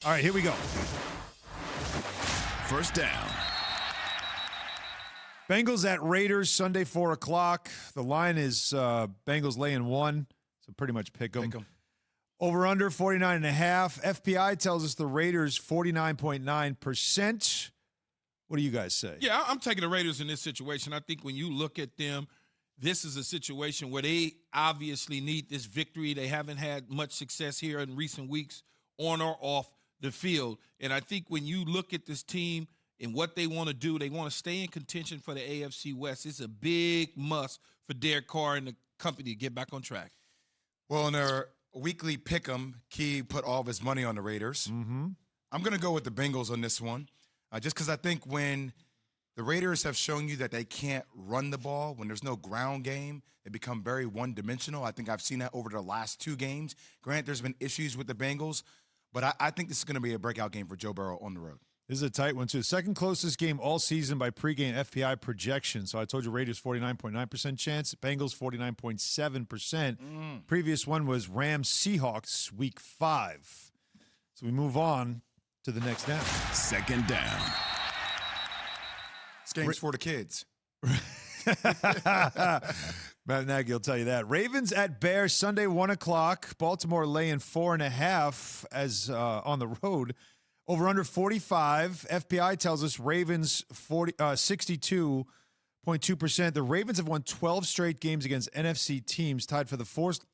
All right, here we go. First down. Bengals at Raiders, Sunday, 4 o'clock. The line is Bengals laying 1, so pretty much pick them. Over under 49.5. FPI tells us the Raiders 49.9%. What do you guys say? Yeah, I'm taking the Raiders in this situation. I think when you look at them, this is a situation where they obviously need this victory. They haven't had much success here in recent weeks on or off the field. And I think when you look at this team and what they want to do, they want to stay in contention for the AFC West. It's a big must for Derek Carr and the company to get back on track. Well, in their weekly pick'em, Key put all of his money on the Raiders. Mm-hmm. I'm going to go with the Bengals on this one, just because I think when the Raiders have shown you that they can't run the ball, when there's no ground game, they become very one-dimensional. I think I've seen that over the last 2 games. Granted, there's been issues with the Bengals, but I think this is going to be a breakout game for Joe Burrow on the road. This is a tight one, too. Second closest game all season by pregame FPI projection. So I told you Raiders 49.9% chance, Bengals 49.7%. Previous one was Rams-Seahawks week 5. So we move on to the next down. Second down. This game's for the kids. Matt Nagy will tell you that. Ravens at Bears, Sunday, 1 o'clock. Baltimore laying 4.5 as on the road. Over under 45. FPI tells us Ravens 62.2%. The Ravens have won 12 straight games against NFC teams, tied for the fourth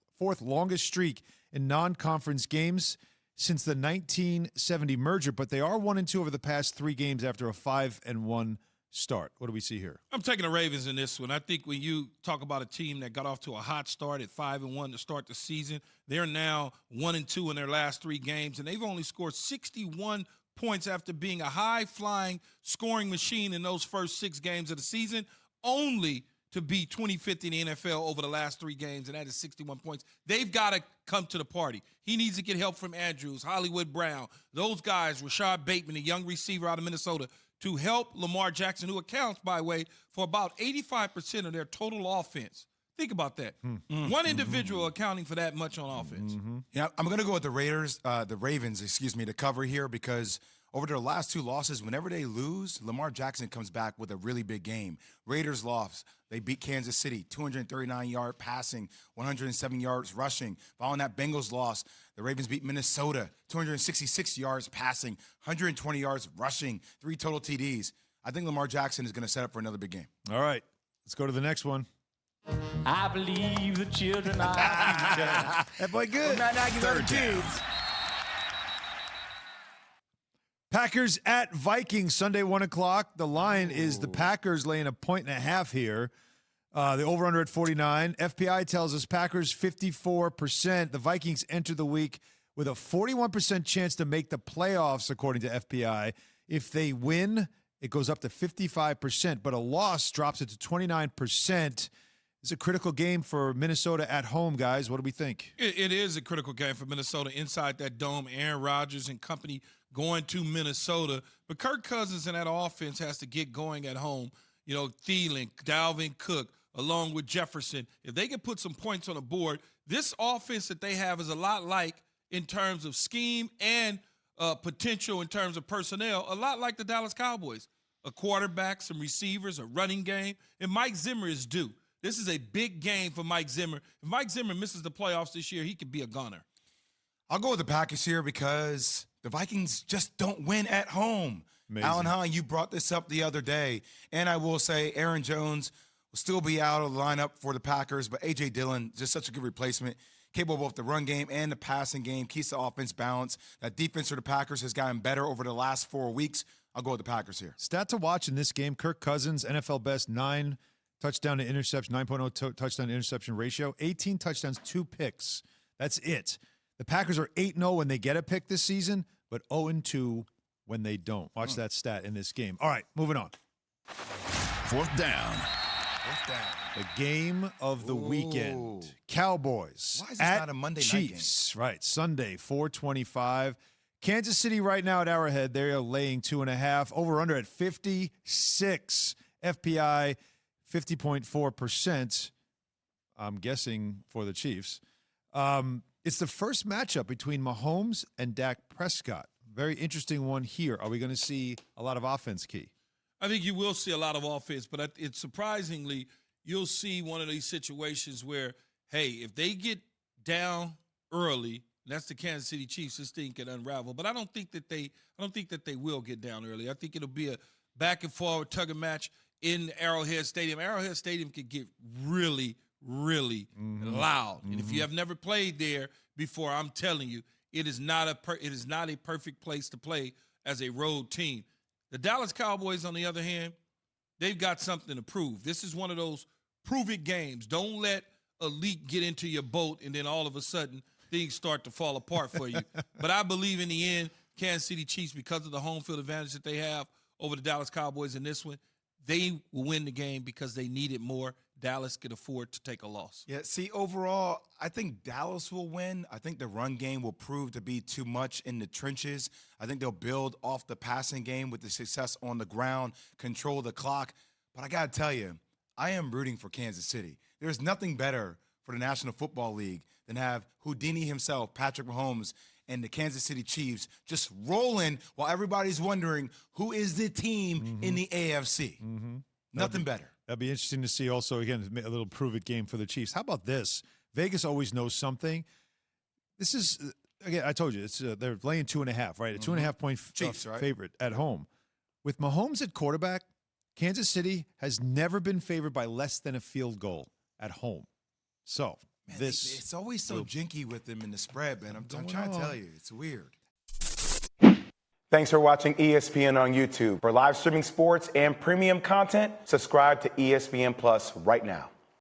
longest streak in non-conference games since the 1970 merger, but they are 1-2 over the past 3 games after a 5-1 start. What do we see here? I'm taking the Ravens in this one. I think when you talk about a team that got off to a hot start at 5-1 to start the season, they're now 1-2 in their last 3 games, and they've only scored 61 points after being a high-flying scoring machine in those first 6 games of the season, only to be 25th in the NFL over the last 3 games, and that is 61 points. They've got to come to the party. He needs to get help from Andrews, Hollywood Brown, those guys, Rashad Bateman, a young receiver out of Minnesota, to help Lamar Jackson, who accounts, by the way, for about 85% of their total offense. Think about that. One individual accounting for that much on offense. Yeah, I'm going to go with the Ravens, to cover here, because over their last 2 losses, whenever they lose, Lamar Jackson comes back with a really big game. Raiders lost. They beat Kansas City, 239-yard passing, 107 yards rushing. Following that Bengals loss, the Ravens beat Minnesota, 266 yards passing, 120 yards rushing, 3 total TDs. I think Lamar Jackson is going to set up for another big game. All right, let's go to the next one. I believe the children are. That boy good. Third down. Packers at Vikings, Sunday, 1 o'clock. The line is the Packers laying 1.5 here. The over-under at 49. FPI tells us Packers 54%. The Vikings enter the week with a 41% chance to make the playoffs, according to FPI. If they win, it goes up to 55%, but a loss drops it to 29%. It's a critical game for Minnesota at home, guys. What do we think? It is a critical game for Minnesota inside that dome. Aaron Rodgers and company going to Minnesota. But Kirk Cousins and that offense has to get going at home. You know, Thielen, Dalvin Cook, along with Jefferson. If they can put some points on the board, this offense that they have is a lot like, in terms of scheme and potential in terms of personnel, a lot like the Dallas Cowboys. A quarterback, some receivers, a running game, and Mike Zimmer is due. This is a big game for Mike Zimmer. If Mike Zimmer misses the playoffs this year, he could be a goner. I'll go with the Packers here because the Vikings just don't win at home. Amazing. Alan Hahn, you brought this up the other day. And I will say Aaron Jones will still be out of the lineup for the Packers, but A.J. Dillon, just such a good replacement, capable of both the run game and the passing game, keeps the offense balanced. That defense for the Packers has gotten better over the last 4 weeks. I'll go with the Packers here. Stat to watch in this game, Kirk Cousins, NFL best, 9 touchdown to interception, 9.0 touchdown to interception ratio, 18 touchdowns, 2 picks. That's it. The Packers are 8-0 when they get a pick this season, but 0-2 when they don't. Watch that stat in this game. All right, moving on. Fourth down. The game of the weekend. Cowboys Why is this at not a Monday night Chiefs. Right, Sunday, 4:25. Kansas City right now at Arrowhead. They are laying 2.5. Over-under at 56. FPI 50.4%. I'm guessing for the Chiefs. It's the first matchup between Mahomes and Dak Prescott. very interesting one here. Are we going to see a lot of offense, Key? I think you will see a lot of offense, but it's surprisingly, you'll see one of these situations where, hey, if they get down early, that's the Kansas City Chiefs, this thing can unravel. But I don't think that they will get down early. I think it'll be a back and forward tug and match in Arrowhead Stadium. Arrowhead Stadium could get really, really loud. And if you have never played there before, I'm telling you, it is not a perfect place to play as a road team. The Dallas Cowboys, on the other hand, they've got something to prove. This is one of those prove-it games. Don't let a leak get into your boat and then all of a sudden things start to fall apart for you. But I believe in the end, Kansas City Chiefs, because of the home field advantage that they have over the Dallas Cowboys in this one, they will win the game because they need it more. Dallas could afford to take a loss. Yeah, see, overall, I think Dallas will win. I think the run game will prove to be too much in the trenches. I think they'll build off the passing game with the success on the ground, control the clock. But I got to tell you, I am rooting for Kansas City. There's nothing better for the National Football League than have Houdini himself, Patrick Mahomes, and the Kansas City Chiefs just rolling while everybody's wondering who is the team in the AFC. Nothing better. That'd be interesting to see also, again, a little prove-it game for the Chiefs. How about this? Vegas always knows something. This is, again, I told you, it's they're laying 2.5, right? A 2.5 point Chiefs, right? favorite at home. With Mahomes at quarterback, Kansas City has never been favored by less than a field goal at home. So, Man, this... it's always so jinky with them in the spread, man. I'm trying to tell you, it's weird. Thanks for watching ESPN on YouTube. For live streaming sports and premium content, subscribe to ESPN Plus right now.